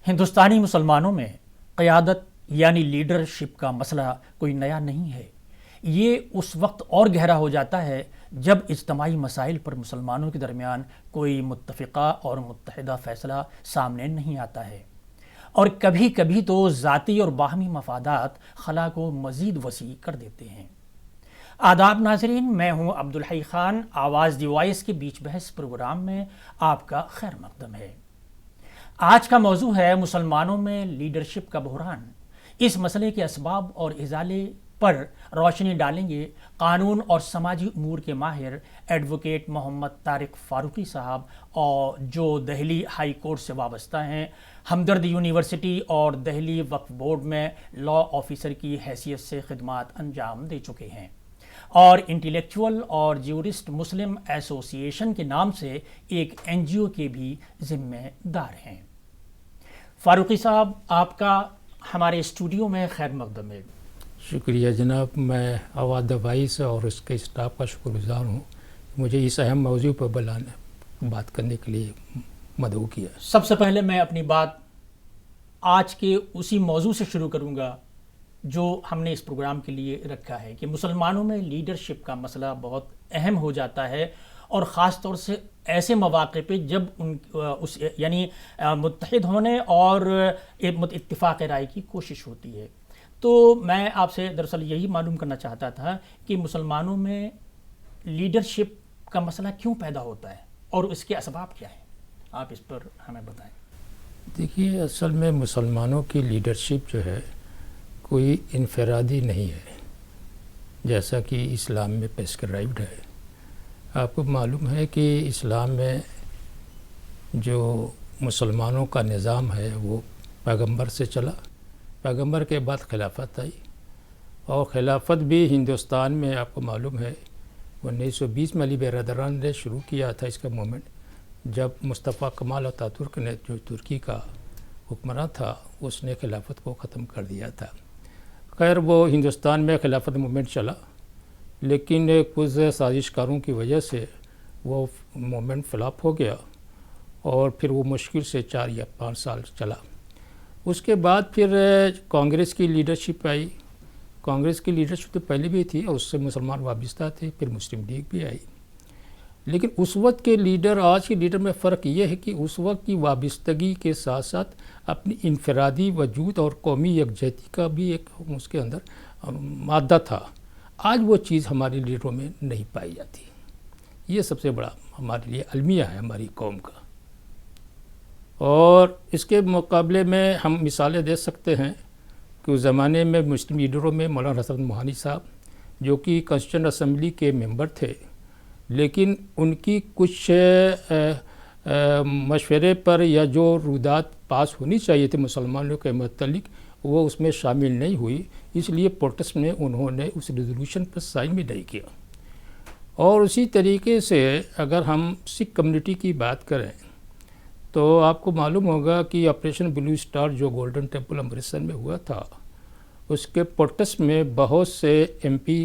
ہندوستانی مسلمانوں میں قیادت یعنی لیڈرشپ کا مسئلہ کوئی نیا نہیں ہے۔ یہ اس وقت اور گہرا ہو جاتا ہے جب اجتماعی مسائل پر مسلمانوں کے درمیان کوئی متفقہ اور متحدہ فیصلہ سامنے نہیں آتا ہے، اور کبھی کبھی تو ذاتی اور باہمی مفادات خلا کو مزید وسیع کر دیتے ہیں۔ آداب ناظرین، میں ہوں عبدالحی خان۔ آواز دی وائس کے بیچ بحث پروگرام میں آپ کا خیر مقدم ہے۔ آج کا موضوع ہے مسلمانوں میں لیڈرشپ کا بحران۔ اس مسئلے کے اسباب اور ازالے پر روشنی ڈالیں گے قانون اور سماجی امور کے ماہر ایڈوکیٹ محمد طارق فاروقی صاحب، اور جو دہلی ہائی کورٹ سے وابستہ ہیں، ہمدرد یونیورسٹی اور دہلی وقف بورڈ میں لا آفیسر کی حیثیت سے خدمات انجام دے چکے ہیں، اور انٹلیکچول اور جیورسٹ مسلم ایسوسی ایشن کے نام سے ایک NGO کے بھی ذمہ دار ہیں۔ فاروقی صاحب، آپ کا ہمارے اسٹوڈیو میں خیر مقدم ہے۔ شکریہ جناب، میں آواز دی وائس اور اس کے اسٹاف کا شکر گزار ہوں کہ مجھے اس اہم موضوع پر بات کرنے کے لیے مدعو کیا۔ سب سے پہلے میں اپنی بات آج کے اسی موضوع سے شروع کروں گا جو ہم نے اس پروگرام کے لیے رکھا ہے کہ مسلمانوں میں لیڈرشپ کا مسئلہ بہت اہم ہو جاتا ہے، اور خاص طور سے ایسے مواقع پہ جب یعنی متحد ہونے اور اتفاق رائے کی کوشش ہوتی ہے۔ تو میں آپ سے دراصل یہی معلوم کرنا چاہتا تھا کہ مسلمانوں میں لیڈرشپ کا مسئلہ کیوں پیدا ہوتا ہے اور اس کے اسباب کیا ہیں؟ آپ اس پر ہمیں بتائیں۔ دیکھیے، اصل میں مسلمانوں کی لیڈرشپ جو ہے کوئی انفرادی نہیں ہے، جیسا کہ اسلام میں پرسکرائبڈ ہے۔ آپ کو معلوم ہے کہ اسلام میں جو مسلمانوں کا نظام ہے وہ پیغمبر سے چلا، پیغمبر کے بعد خلافت آئی، اور خلافت بھی ہندوستان میں آپ کو معلوم ہے 1920 میں علی برادران نے شروع کیا تھا اس کا مومنٹ، جب مصطفیٰ کمال اتاترک نے، جو ترکی کا حکمراں تھا، اس نے خلافت کو ختم کر دیا تھا۔ خیر، وہ ہندوستان میں خلافت مومنٹ چلا، لیکن کچھ سازش کاروں کی وجہ سے وہ مومنٹ فلاپ ہو گیا، اور پھر وہ مشکل سے 4 یا 5 سال چلا۔ اس کے بعد پھر کانگریس کی لیڈرشپ آئی۔ کانگریس کی لیڈرشپ تو پہلے بھی تھی اور اس سے مسلمان وابستہ تھے، پھر مسلم لیگ بھی آئی۔ لیکن اس وقت کے لیڈر آج کے لیڈر میں فرق یہ ہے کہ اس وقت کی وابستگی کے ساتھ ساتھ اپنی انفرادی وجود اور قومی یکجہتی کا بھی ایک اس کے اندر مادہ تھا۔ آج وہ چیز ہمارے لیڈروں میں نہیں پائی جاتی۔ یہ سب سے بڑا ہمارے لیے المیہ ہے ہماری قوم کا۔ اور اس کے مقابلے میں ہم مثالیں دے سکتے ہیں کہ اس زمانے میں مسلم لیڈروں میں مولانا حسن موہانی صاحب، جو کہ کانسٹیٹیوئنٹ اسمبلی کے ممبر تھے، لیکن ان کی کچھ مشورے پر یا جو رودات پاس ہونی چاہیے تھی مسلمانوں کے متعلق، وہ اس میں شامل نہیں ہوئی، اس لیے پروٹیسٹ میں انہوں نے اس ریزولوشن پر سائن بھی نہیں کیا۔ اور اسی طریقے سے اگر ہم سکھ کمیونٹی کی بات کریں تو آپ کو معلوم ہوگا کہ آپریشن بلو اسٹار جو گولڈن ٹیمپل امرتسر میں ہوا تھا، اس کے پروٹیسٹ میں بہت سے MP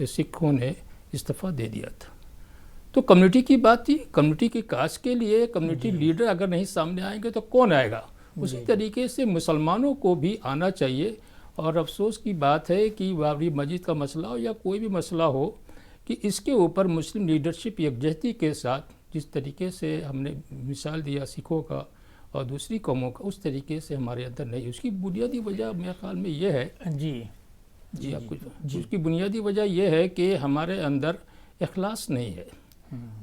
سکھوں نے استعفیٰ دے دیا تھا۔ تو کمیونٹی کی بات تھی، کمیونٹی کی کاز کے لیے کمیونٹی لیڈر اگر نہیں سامنے آئیں گے تو کون آئے گا؟ اسی طریقے سے مسلمانوں کو بھی آنا چاہیے۔ اور افسوس کی بات ہے کہ بابری مسجد کا مسئلہ ہو یا کوئی بھی مسئلہ ہو، کہ اس کے اوپر مسلم لیڈرشپ یکجہتی کے ساتھ جس طریقے سے ہم نے مثال دیا سکھوں کا اور دوسری قوموں کا، اس طریقے سے ہمارے اندر نہیں۔ اس کی بنیادی وجہ میرے خیال میں یہ ہے اس کی بنیادی وجہ یہ ہے کہ ہمارے اندر اخلاص نہیں ہے،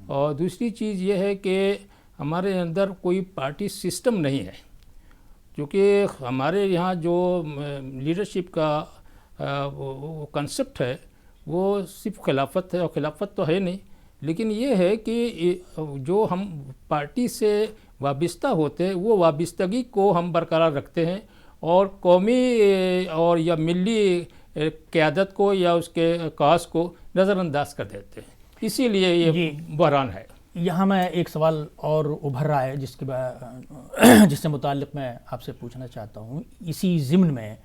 اور دوسری چیز یہ ہے کہ ہمارے اندر کوئی پارٹی سسٹم نہیں ہے، کیونکہ ہمارے یہاں جو لیڈرشپ کا کنسپٹ ہے وہ صرف خلافت ہے، اور خلافت تو ہے نہیں، لیکن یہ ہے کہ جو ہم پارٹی سے وابستہ ہوتے ہیں وہ وابستگی کو ہم برقرار رکھتے ہیں، اور قومی اور یا ملی قیادت کو یا اس کے کاز کو نظر انداز کر دیتے ہیں۔ اسی لیے یہ بحران ہے۔ یہاں میں ایک سوال اور ابھر رہا ہے جس سے متعلق میں آپ سے پوچھنا چاہتا ہوں، اسی ضمن میں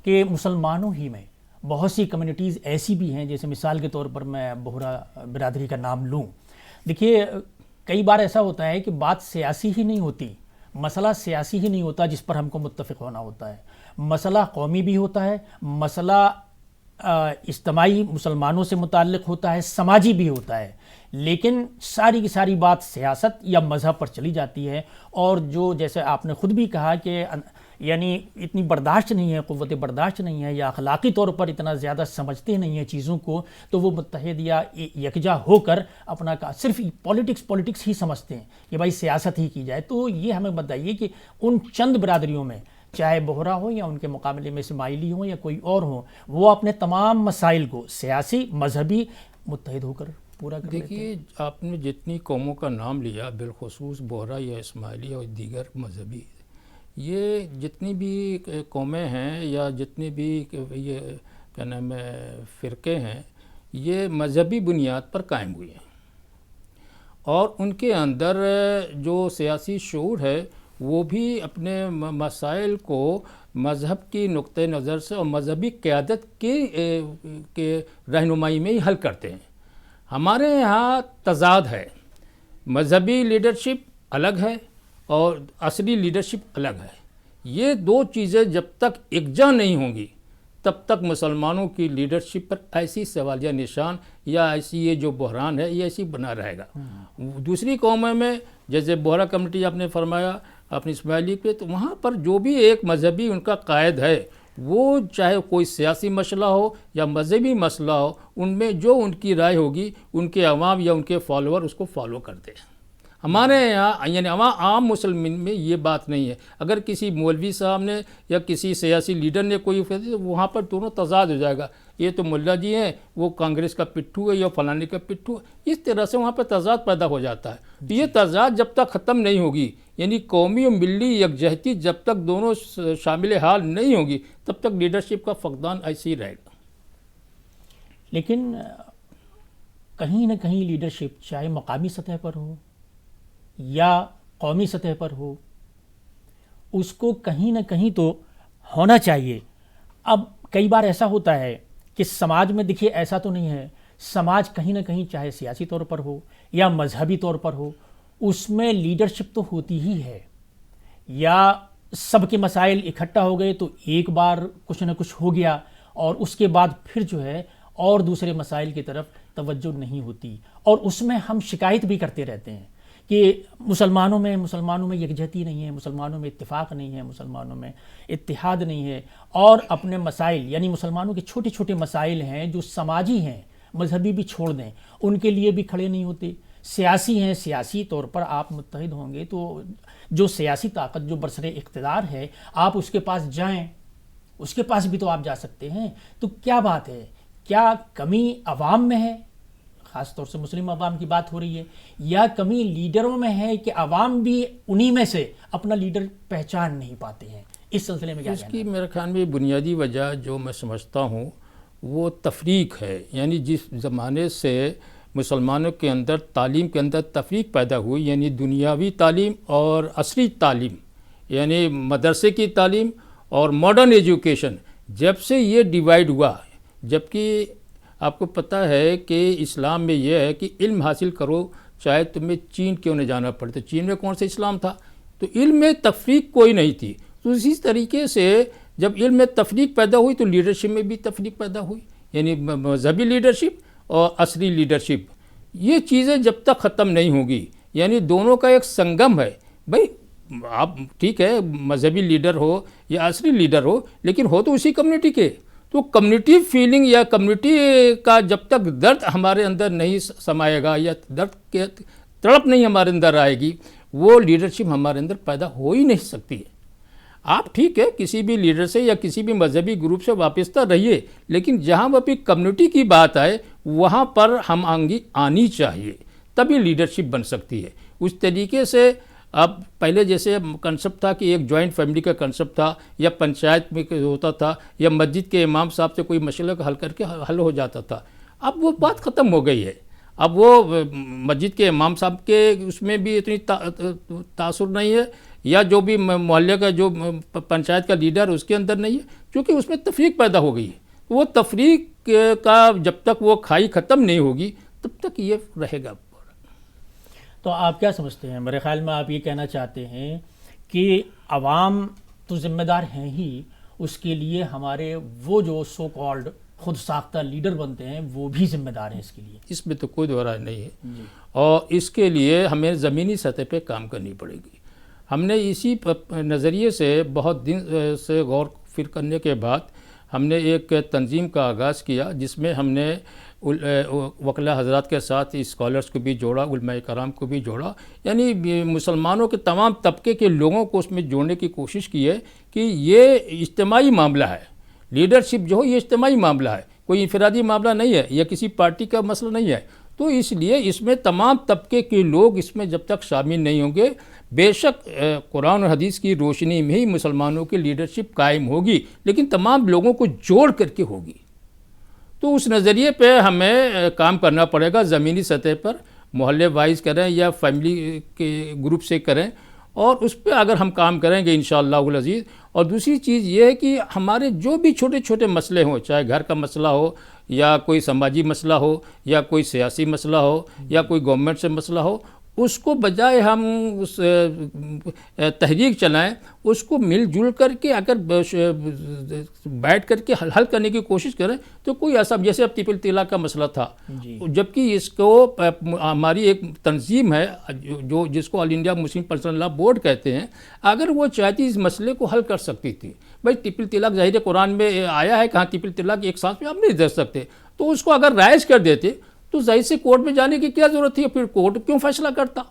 کہ مسلمانوں ہی میں بہت سی کمیونٹیز ایسی بھی ہیں، جیسے مثال کے طور پر میں بہرا برادری کا نام لوں۔ دیکھیے، کئی بار ایسا ہوتا ہے کہ بات سیاسی ہی نہیں ہوتی مسئلہ سیاسی ہی نہیں ہوتا جس پر ہم کو متفق ہونا ہوتا ہے، مسئلہ قومی بھی ہوتا ہے، مسئلہ اجتماعی مسلمانوں سے متعلق ہوتا ہے، سماجی بھی ہوتا ہے، لیکن ساری کی ساری بات سیاست یا مذہب پر چلی جاتی ہے۔ اور جو جیسے آپ نے خود بھی کہا کہ یعنی اتنی برداشت نہیں ہے، قوت برداشت نہیں ہے، یا اخلاقی طور پر اتنا زیادہ سمجھتے نہیں ہیں چیزوں کو، تو وہ متحد یا یکجا ہو کر اپنا صرف پولیٹکس ہی سمجھتے ہیں کہ بھائی سیاست ہی کی جائے۔ تو یہ ہمیں بتائیے کہ ان چند برادریوں میں، چاہے بہرا ہو یا ان کے مقابلے میں اسماعیلی ہوں یا کوئی اور ہوں، وہ اپنے تمام مسائل کو سیاسی مذہبی متحد ہو کر پورا کر لیتے ہیں۔ دیکھیے، آپ نے جتنی قوموں کا نام لیا، بالخصوص بہرا یا اسماعیلی اور دیگر مذہبی، یہ جتنی بھی قومیں ہیں یا جتنی بھی یہ کیا نام ہے فرقے ہیں، یہ مذہبی بنیاد پر قائم ہوئے ہیں، اور ان کے اندر جو سیاسی شعور ہے وہ بھی اپنے مسائل کو مذہب کی نقطہ نظر سے اور مذہبی قیادت کے رہنمائی میں ہی حل کرتے ہیں۔ ہمارے یہاں تضاد ہے، مذہبی لیڈرشپ الگ ہے اور عصری لیڈرشپ الگ ہے۔ یہ دو چیزیں جب تک یکجا نہیں ہوں گی تب تک مسلمانوں کی لیڈرشپ پر ایسی سوالیہ نشان یا ایسی یہ جو بحران ہے یہ ایسی بنا رہے گا۔ دوسری قوموں میں جیسے بہرا کمیونٹی آپ نے فرمایا اپنی اسماعیلی پہ، تو وہاں پر جو بھی ایک مذہبی ان کا قائد ہے، وہ چاہے کوئی سیاسی مسئلہ ہو یا مذہبی مسئلہ ہو، ان میں جو ان کی رائے ہوگی ان کے عوام یا ان کے فالوور اس کو فالو کرتے ہیں۔ ہمارے یہاں یعنی عام مسلمین میں یہ بات نہیں ہے۔ اگر کسی مولوی صاحب نے یا کسی سیاسی لیڈر نے کوئی فیصلہ، تو وہاں پر دونوں تضاد ہو جائے گا، یہ تو ملا جی ہیں، وہ کانگریس کا پٹھو ہے یا فلانے کا پٹھو ہے، اس طرح سے وہاں پر تضاد پیدا ہو جاتا ہے۔ تو یہ تضاد جب تک ختم نہیں ہوگی، یعنی قومی اور ملی یکجہتی جب تک دونوں شامل حال نہیں ہوگی، تب تک لیڈرشپ کا فقدان ایسے ہی رہے گا۔ لیکن کہیں نہ کہیں لیڈرشپ چاہے مقامی سطح پر ہو یا قومی سطح پر ہو، اس کو کہیں نہ کہیں تو ہونا چاہیے۔ اب کئی بار ایسا ہوتا ہے کہ سماج میں دیکھیے ایسا تو نہیں ہے، سماج کہیں نہ کہیں چاہے سیاسی طور پر ہو یا مذہبی طور پر ہو، اس میں لیڈرشپ تو ہوتی ہی ہے، یا سب کے مسائل اکٹھا ہو گئے تو ایک بار کچھ نہ کچھ ہو گیا اور اس کے بعد پھر جو ہے اور دوسرے مسائل کی طرف توجہ نہیں ہوتی، اور اس میں ہم شکایت بھی کرتے رہتے ہیں کہ مسلمانوں میں یکجہتی نہیں ہے، مسلمانوں میں اتفاق نہیں ہے، مسلمانوں میں اتحاد نہیں ہے، اور اپنے مسائل یعنی مسلمانوں کے چھوٹے چھوٹے مسائل ہیں جو سماجی ہیں، مذہبی بھی چھوڑ دیں، ان کے لیے بھی کھڑے نہیں ہوتے۔ سیاسی ہیں، سیاسی طور پر آپ متحد ہوں گے تو جو سیاسی طاقت جو برسر اقتدار ہے آپ اس کے پاس جائیں، اس کے پاس بھی تو آپ جا سکتے ہیں۔ تو کیا بات ہے، کیا کمی عوام میں ہے، خاص طور سے مسلم عوام کی بات ہو رہی ہے، یا کمی لیڈروں میں ہے کہ عوام بھی انہی میں سے اپنا لیڈر پہچان نہیں پاتے ہیں؟ اس سلسلے میں کیا اس کی میرے خیال میں بنیادی وجہ جو میں سمجھتا ہوں وہ تفریق ہے۔ یعنی جس زمانے سے مسلمانوں کے اندر تعلیم کے اندر تفریق پیدا ہوئی، یعنی دنیاوی تعلیم اور عصری تعلیم، یعنی مدرسے کی تعلیم اور ماڈرن ایجوکیشن، جب سے یہ ڈیوائیڈ ہوا، جبکہ آپ کو پتہ ہے کہ اسلام میں یہ ہے کہ علم حاصل کرو چاہے تمہیں چین کیوں نہ جانا پڑے، تو چین میں کون سا اسلام تھا؟ تو علم میں تفریق کوئی نہیں تھی۔ تو اسی طریقے سے جب علم میں تفریق پیدا ہوئی تو لیڈرشپ میں بھی تفریق پیدا ہوئی، یعنی مذہبی لیڈرشپ اور عصری لیڈرشپ، یہ چیزیں جب تک ختم نہیں ہوگی، یعنی دونوں کا ایک سنگم ہے۔ بھائی آپ ٹھیک ہے مذہبی لیڈر ہو یا عصری لیڈر ہو، لیکن ہو تو اسی کمیونٹی کے، تو کمیونٹی فیلنگ یا کمیونٹی کا جب تک درد ہمارے اندر نہیں سمائے گا یا درد کے تڑپ نہیں ہمارے اندر آئے گی، وہ لیڈرشپ ہمارے اندر پیدا ہو ہی نہیں سکتی ہے۔ آپ ٹھیک ہے کسی بھی لیڈر سے یا کسی بھی مذہبی گروپ سے وابستہ رہیے، لیکن جہاں وہ بھی کمیونٹی کی بات آئے وہاں پر ہم آنگی آنی چاہیے، تبھی لیڈرشپ بن سکتی ہے۔ اس طریقے سے اب پہلے جیسے کنسپٹ تھا کہ ایک جوائنٹ فیملی کا کنسپٹ تھا، یا پنچایت میں ہوتا تھا، یا مسجد کے امام صاحب سے کوئی مسئلہ کا حل کر کے حل ہو جاتا تھا، اب وہ بات ختم ہو گئی ہے۔ اب وہ مسجد کے امام صاحب کے اس میں بھی اتنی تاثر نہیں ہے، یا جو بھی محلے کا جو پنچایت کا لیڈر اس کے اندر نہیں ہے، کیونکہ اس میں تفریق پیدا ہو گئی ہے۔ وہ تفریق کا جب تک وہ کھائی ختم نہیں ہوگی تب تک یہ رہے گا۔ تو آپ کیا سمجھتے ہیں؟ میرے خیال میں آپ یہ کہنا چاہتے ہیں کہ عوام تو ذمہ دار ہیں ہی، اس کے لیے ہمارے وہ جو سو کالڈ خود ساختہ لیڈر بنتے ہیں وہ بھی ذمہ دار ہیں اس کے لیے. اس میں تو کوئی دو رائے نہیں ہے. اور اس کے لیے ہمیں زمینی سطح پہ کام کرنی پڑے گی. ہم نے اسی نظریے سے بہت دن سے غور فکر کرنے کے بعد ہم نے ایک تنظیم کا آغاز کیا جس میں ہم نے وکلاء حضرات کے ساتھ اسکالرس کو بھی جوڑا، علماء کرام کو بھی جوڑا، یعنی مسلمانوں کے تمام طبقے کے لوگوں کو اس میں جوڑنے کی کوشش کی ہے کہ یہ اجتماعی معاملہ ہے. لیڈرشپ جو ہے یہ اجتماعی معاملہ ہے، کوئی انفرادی معاملہ نہیں ہے یا کسی پارٹی کا مسئلہ نہیں ہے. تو اس لیے اس میں تمام طبقے کے لوگ اس میں جب تک شامل نہیں ہوں گے، بے شک قرآن اور حدیث کی روشنی میں ہی مسلمانوں کی لیڈرشپ قائم ہوگی، لیکن تمام لوگوں کو جوڑ کر کے ہوگی. تو اس نظریے پہ ہمیں کام کرنا پڑے گا. زمینی سطح پر محلے وائز کریں یا فیملی کے گروپ سے کریں، اور اس پہ اگر ہم کام کریں گے انشاءاللہ العزیز. اور دوسری چیز یہ ہے کہ ہمارے جو بھی چھوٹے چھوٹے مسئلے ہوں، چاہے گھر کا مسئلہ ہو یا کوئی سماجی مسئلہ ہو یا کوئی سیاسی مسئلہ ہو یا کوئی گورنمنٹ سے مسئلہ ہو، اس کو بجائے ہم اس تحریک چلائیں، اس کو مل جل کر کے اگر بیٹھ کر کے حل کرنے کی کوشش کریں تو کوئی ایسا، جیسے اب طب الطلاق کا مسئلہ تھا، جبکہ اس کو ہماری ایک تنظیم ہے جو جس کو آل انڈیا مسلم پرسنل لا بورڈ کہتے ہیں، اگر وہ چاہتی اس مسئلے کو حل کر سکتی تھی. بھائی طب الطلاق ظاہر قرآن میں آیا ہے، کہاں طب الطلاق ایک سانس میں آپ نہیں دے سکتے، تو اس کو اگر رائز کر دیتے تو ظاہر سے کورٹ میں جانے کی کیا ضرورت تھی، پھر کورٹ کیوں فیصلہ کرتا.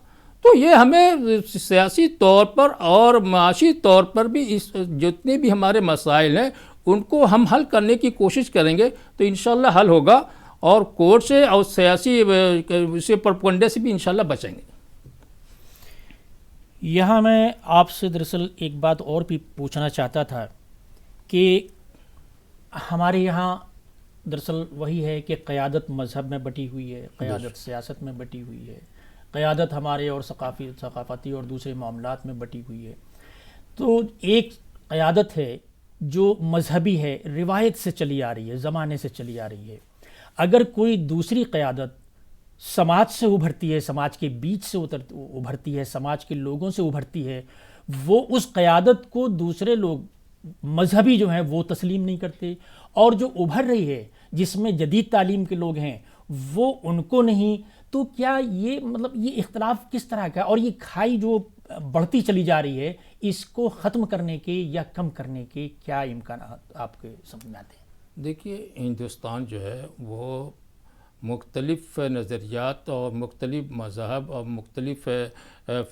تو یہ ہمیں سیاسی طور پر اور معاشی طور پر بھی اس جتنے بھی ہمارے مسائل ہیں ان کو ہم حل کرنے کی کوشش کریں گے تو انشاءاللہ حل ہوگا، اور کورٹ سے اور سیاسی پروپیگنڈے سے بھی انشاءاللہ بچیں گے. یہاں میں آپ سے دراصل ایک بات اور بھی پوچھنا چاہتا تھا کہ ہمارے یہاں دراصل وہی ہے کہ قیادت مذہب میں بٹی ہوئی ہے، قیادت سیاست میں بٹی ہوئی ہے، قیادت ہمارے اور ثقافتی اور دوسرے معاملات میں بٹی ہوئی ہے. تو ایک قیادت ہے جو مذہبی ہے، روایت سے چلی آ رہی ہے، زمانے سے چلی آ رہی ہے. اگر کوئی دوسری قیادت سماج سے ابھرتی ہے، سماج کے بیچ سے ابھرتی ہے، سماج کے لوگوں سے ابھرتی ہے، وہ اس قیادت کو دوسرے لوگ مذہبی جو ہیں وہ تسلیم نہیں کرتے، اور جو ابھر رہی ہے جس میں جدید تعلیم کے لوگ ہیں وہ ان کو نہیں. تو کیا یہ یہ اختلاف کس طرح کا، اور یہ کھائی جو بڑھتی چلی جا رہی ہے، اس کو ختم کرنے کے یا کم کرنے کے کیا امکانات آپ کے سمجھ میں آتے ہیں؟ دیکھیے، ہندوستان جو ہے وہ مختلف نظریات اور مختلف مذہب اور مختلف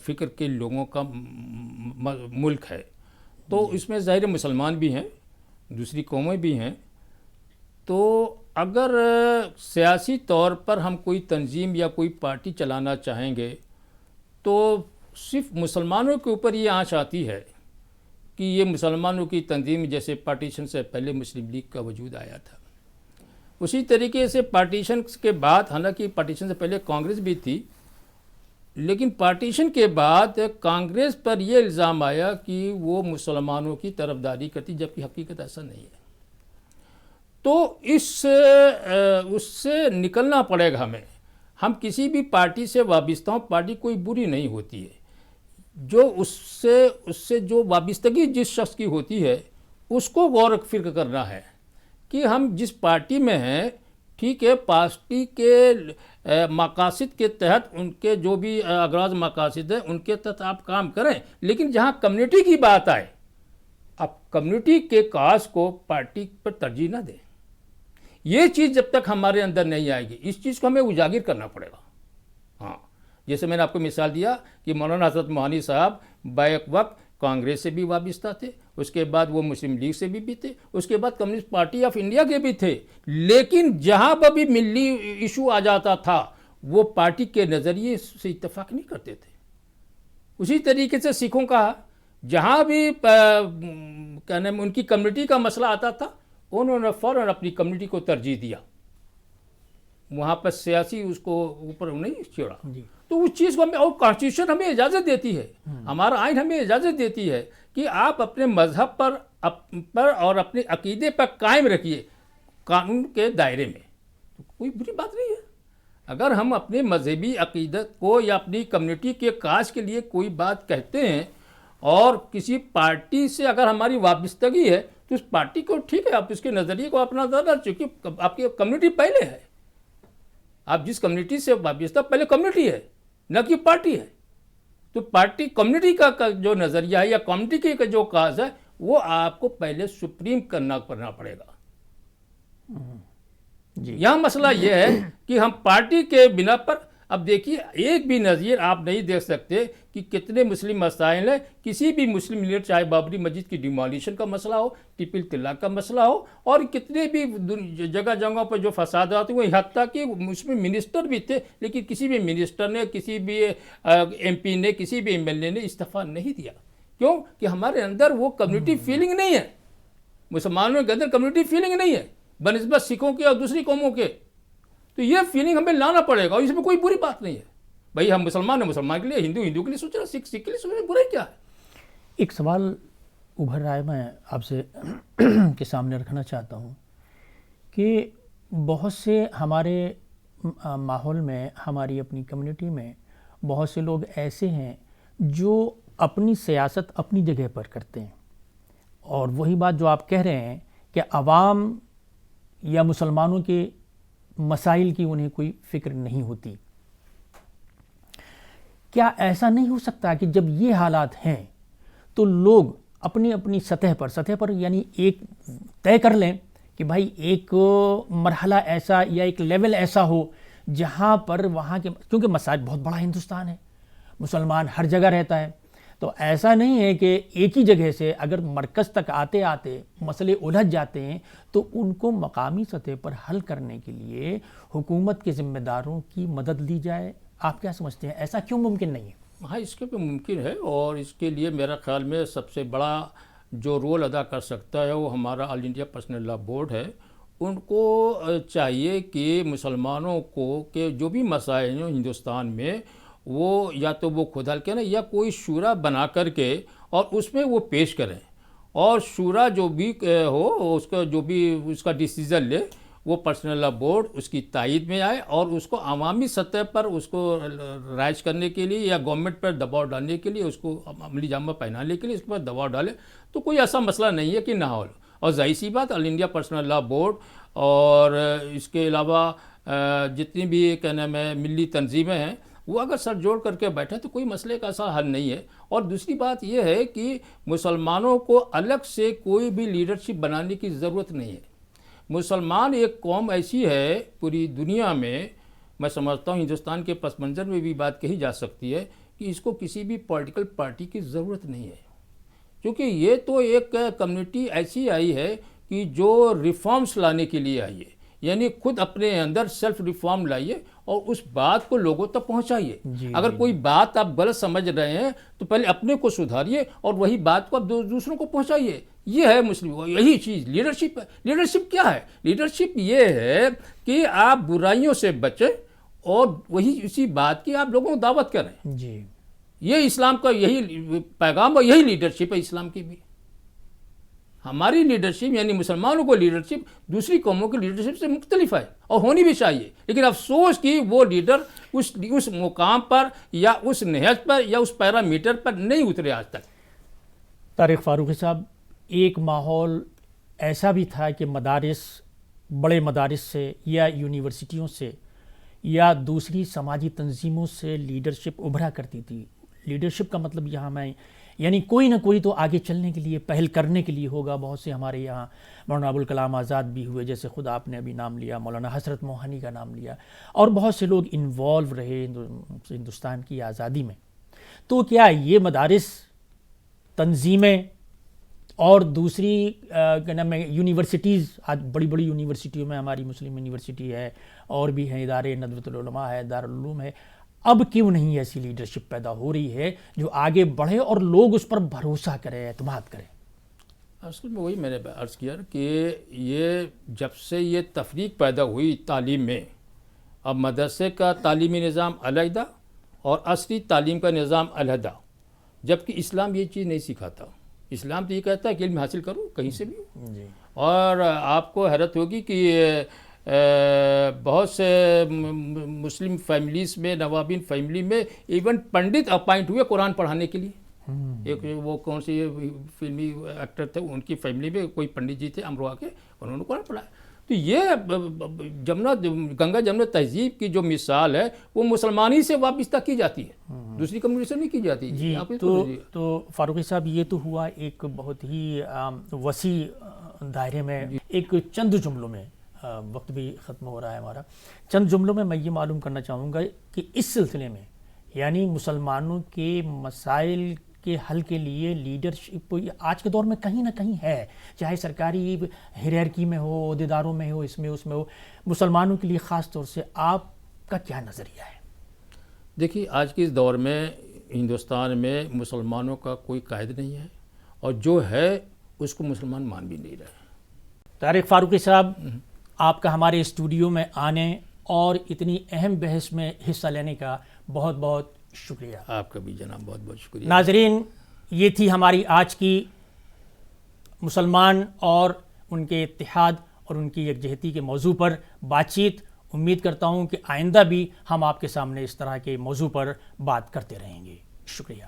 فکر کے لوگوں کا ملک ہے. تو اس میں ظاہر مسلمان بھی ہیں، دوسری قومیں بھی ہیں. تو اگر سیاسی طور پر ہم کوئی تنظیم یا کوئی پارٹی چلانا چاہیں گے تو صرف مسلمانوں کے اوپر یہ آنچ آتی ہے کہ یہ مسلمانوں کی تنظیم، جیسے پارٹیشن سے پہلے مسلم لیگ کا وجود آیا تھا، اسی طریقے سے پارٹیشن کے بعد، حالانکہ پارٹیشن سے پہلے کانگریس بھی تھی، لیکن پارٹیشن کے بعد کانگریس پر یہ الزام آیا کہ وہ مسلمانوں کی طرفداری کرتی، جبکہ حقیقت ایسا نہیں ہے. تو اس سے نکلنا پڑے گا ہمیں. ہم کسی بھی پارٹی سے وابستہ ہوں، پارٹی کوئی بری نہیں ہوتی ہے، جو اس سے جو وابستگی جس شخص کی ہوتی ہے اس کو غور و فکر کرنا ہے کہ ہم جس پارٹی میں ہیں، ٹھیک ہے، پارٹی کے مقاصد کے تحت، ان کے جو بھی اغراض مقاصد ہیں ان کے تحت آپ کام کریں، لیکن جہاں کمیونٹی کی بات آئے، آپ کمیونٹی کے کاز کو پارٹی پر ترجیح نہ دیں. یہ چیز جب تک ہمارے اندر نہیں آئے گی، اس چیز کو ہمیں اجاگر کرنا پڑے گا. ہاں، جیسے میں نے آپ کو مثال دیا کہ مولانا حضرت موہانی صاحب بیک وقت کانگریس سے بھی وابستہ تھے، اس کے بعد وہ مسلم لیگ سے بھی تھے، اس کے بعد کمیونسٹ پارٹی آف انڈیا کے بھی تھے، لیکن جہاں پر بھی ملی ایشو آ جاتا تھا وہ پارٹی کے نظریے سے اتفاق نہیں کرتے تھے. اسی طریقے سے سکھوں کا جہاں بھی ان کی کمیونٹی کا مسئلہ آتا تھا، انہوں نے فوراً اپنی کمیونٹی کو ترجیح دیا، وہاں پر سیاسی اس کو اوپر نہیں چھوڑا. تو اس چیز کو ہمیں، اور کانسٹیٹیوشن ہمیں اجازت دیتی ہے، ہمارا آئین ہمیں اجازت دیتی ہے کہ آپ اپنے مذہب پر اور اپنے عقیدے پر قائم رکھیے قانون کے دائرے میں. تو کوئی بری بات نہیں ہے. اگر ہم اپنے مذہبی عقیدت کو یا اپنی کمیونٹی کے کاز کے لیے کوئی بات کہتے ہیں اور کسی پارٹی سے اگر ہماری وابستگی ہے تو اس پارٹی کو ٹھیک ہے، آپ اس کے نظریے کو اپنا ڈال، چونکہ آپ کی کمیونٹی پہلے ہے، آپ جس کمیونٹی سے وابستہ پہلے کمیونٹی ہے نہ کہ پارٹی ہے. تو پارٹی کمیونٹی کا جو نظریہ ہے یا کمیونٹی کا جو کاز ہے وہ آپ کو پہلے سپریم کرنا پڑے گا. جی یہاں مسئلہ یہ ہے کہ ہم پارٹی کے بنا پر، اب دیکھیے ایک بھی نظیر آپ نہیں دیکھ سکتے کہ کتنے مسلم مسائل ہیں. کسی بھی مسلم لیڈر، چاہے بابری مسجد کی ڈیمولیشن کا مسئلہ ہو، ٹیپل طلاق کا مسئلہ ہو، اور کتنے بھی جگہ جگہوں پر جو فسادات ہوئے، حتیٰ کہ اس میں منسٹر بھی تھے، لیکن کسی بھی منسٹر نے، کسی بھی ایم پی نے، کسی بھی ایم ایل اے نے استعفیٰ نہیں دیا. کیوں کہ ہمارے اندر وہ کمیونٹی فیلنگ نہیں ہے، مسلمانوں کے اندر کمیونٹی فیلنگ نہیں ہے بنسبت سکھوں کے اور دوسری قوموں کے. تو یہ فیلنگ ہمیں لانا پڑے گا، اور اس میں کوئی بری بات نہیں ہے. بھائی ہم مسلمان ہیں، مسلمان کے لیے، ہندو کے لیے سوچ رہا، سکھ کے لیے سوچ رہا، برائی کیا ہے؟ ایک سوال ابھر رہا ہے، میں آپ سے کے سامنے رکھنا چاہتا ہوں کہ بہت سے ہمارے ماحول میں، ہماری اپنی کمیونٹی میں بہت سے لوگ ایسے ہیں جو اپنی سیاست اپنی جگہ پر کرتے ہیں، اور وہی بات جو آپ کہہ رہے ہیں کہ عوام یا مسلمانوں کے مسائل کی انہیں کوئی فکر نہیں ہوتی. کیا ایسا نہیں ہو سکتا کہ جب یہ حالات ہیں تو لوگ اپنی اپنی سطح پر یعنی ایک طے کر لیں کہ بھائی ایک مرحلہ ایسا یا ایک لیول ایسا ہو جہاں پر وہاں کے، کیونکہ مسائل بہت بڑا ہندوستان ہے، مسلمان ہر جگہ رہتا ہے، تو ایسا نہیں ہے کہ ایک ہی جگہ سے اگر مرکز تک آتے آتے مسئلے الجھ جاتے ہیں تو ان کو مقامی سطح پر حل کرنے کے لیے حکومت کے ذمہ داروں کی مدد لی جائے. آپ کیا سمجھتے ہیں، ایسا کیوں ممکن نہیں ہے؟ ہاں، اس کے بھی ممکن ہے، اور اس کے لیے میرا خیال میں سب سے بڑا جو رول ادا کر سکتا ہے وہ ہمارا آل انڈیا پرسنل لا بورڈ ہے. ان کو چاہیے کہ مسلمانوں کو کہ جو بھی مسائل ہیں ہندوستان میں، وہ یا تو وہ خود حل کریں یا کوئی شورا بنا کر کے اور اس میں وہ پیش کریں، اور شورا جو بھی ہو اس کا جو بھی اس کا ڈیسیزن لے، وہ پرسنل لا بورڈ اس کی تائید میں آئے اور اس کو عوامی سطح پر اس کو رائج کرنے کے لیے یا گورنمنٹ پر دباؤ ڈالنے کے لیے، اس کو عملی جامہ پہنانے کے لیے اس پر دباؤ ڈالے. تو کوئی ایسا مسئلہ نہیں ہے کہ نہ ہو. اور ظاہر سی بات، آل انڈیا پرسنل لا بورڈ اور اس کے علاوہ جتنی بھی کیا نام ہے ملی تنظیمیں ہیں، وہ اگر سر جوڑ کر کے بیٹھیں تو کوئی مسئلے کا ایسا حل نہیں ہے. اور دوسری بات یہ ہے کہ مسلمانوں کو الگ سے کوئی بھی لیڈرشپ بنانے کی ضرورت نہیں ہے. مسلمان ایک قوم ایسی ہے پوری دنیا میں سمجھتا ہوں ہندوستان کے پس منظر میں بھی بات کہی جا سکتی ہے کہ اس کو کسی بھی پولیٹیکل پارٹی کی ضرورت نہیں ہے، کیونکہ یہ تو ایک کمیونٹی ایسی آئی ہے کہ جو ریفارمز لانے کے لیے آئی ہے. یعنی خود اپنے اندر سیلف ریفارم لائیے اور اس بات کو لوگوں تک پہنچائیے. اگر کوئی بات آپ غلط سمجھ رہے ہیں تو پہلے اپنے کو سدھاریے اور وہی بات کو آپ دوسروں کو پہنچائیے. یہ ہے مسلم، یہی چیز لیڈرشپ ہے. لیڈرشپ کیا ہے؟ لیڈرشپ یہ ہے کہ آپ برائیوں سے بچیں اور وہی اسی بات کی آپ لوگوں کو دعوت کریں. جی، یہ اسلام کا یہی پیغام اور یہی لیڈرشپ ہے اسلام کی بھی. ہماری لیڈرشپ یعنی مسلمانوں کو لیڈرشپ دوسری قوموں کی لیڈرشپ سے مختلف ہے اور ہونی بھی چاہیے، لیکن افسوس کہ وہ لیڈر اس مقام پر یا اس نہج پر یا اس پیرامیٹر پر نہیں اترے آج تک. طارق فاروقی صاحب، ایک ماحول ایسا بھی تھا کہ مدارس، بڑے مدارس سے یا یونیورسٹیوں سے یا دوسری سماجی تنظیموں سے لیڈرشپ ابھرا کرتی تھی. لیڈرشپ کا مطلب یہاں میں یعنی کوئی نہ کوئی تو آگے چلنے کے لیے، پہل کرنے کے لیے ہوگا. بہت سے ہمارے یہاں مولانا ابوالکلام آزاد بھی ہوئے، جیسے خود آپ نے ابھی نام لیا، مولانا حسرت موہانی کا نام لیا، اور بہت سے لوگ انوالو رہے ہندوستان کی آزادی میں. تو کیا یہ مدارس، تنظیمیں اور دوسری کیا نام ہے یونیورسٹیز، آج بڑی بڑی یونیورسٹیوں میں ہماری مسلم یونیورسٹی ہے اور بھی ہیں ادارے، ندوۃ العلماء ہے، دارالعلوم ہے، اب کیوں نہیں ایسی لیڈرشپ پیدا ہو رہی ہے جو آگے بڑھے اور لوگ اس پر بھروسہ کریں، اعتماد کریں؟ اصل میں وہی میں نے عرض کیا کہ یہ جب سے یہ تفریق پیدا ہوئی تعلیم میں، اب مدرسے کا تعلیمی نظام علیحدہ اور عصری تعلیم کا نظام علیحدہ، جبکہ اسلام یہ چیز نہیں سکھاتا. اسلام تو یہ کہتا ہے کہ علم حاصل کرو کہیں سے بھی. جی. اور آپ کو حیرت ہوگی کہ بہت سے مسلم فیملیز میں، نوابین فیملی میں ایون پنڈت اپائنٹ ہوئے قرآن پڑھانے کے لیے. ایک وہ کون سی فلمی ایکٹر تھے، ان کی فیملی میں کوئی پنڈت جی تھے امروہہ کے، انہوں نے قرآن پڑھایا. تو یہ جمنا گنگا جمنا تہذیب کی جو مثال ہے وہ مسلمانی سے وابستہ کی جاتی ہے، دوسری کمیونٹی سے نہیں کی جاتی. جی تو فاروقی صاحب یہ تو ہوا ایک بہت ہی وسیع دائرے میں. ایک چند جملوں میں، وقت بھی ختم ہو رہا ہے ہمارا، چند جملوں میں یہ معلوم کرنا چاہوں گا کہ اس سلسلے میں یعنی مسلمانوں کے مسائل کے حل کے لیے لیڈرشپ آج کے دور میں کہیں نہ کہیں ہے، چاہے سرکاری ہیرارکی میں ہو، عہدیداروں میں ہو، اس میں ہو. مسلمانوں کے لیے خاص طور سے آپ کا کیا نظریہ ہے؟ دیکھیے آج کے اس دور میں ہندوستان میں مسلمانوں کا کوئی قائد نہیں ہے، اور جو ہے اس کو مسلمان مان بھی نہیں رہے. طارق فاروقی صاحب، آپ کا ہمارے اسٹوڈیو میں آنے اور اتنی اہم بحث میں حصہ لینے کا بہت بہت شکریہ. آپ کا بھی جناب بہت بہت شکریہ. ناظرین، یہ تھی ہماری آج کی مسلمان اور ان کے اتحاد اور ان کی یکجہتی کے موضوع پر بات چیت. امید کرتا ہوں کہ آئندہ بھی ہم آپ کے سامنے اس طرح کے موضوع پر بات کرتے رہیں گے. شکریہ.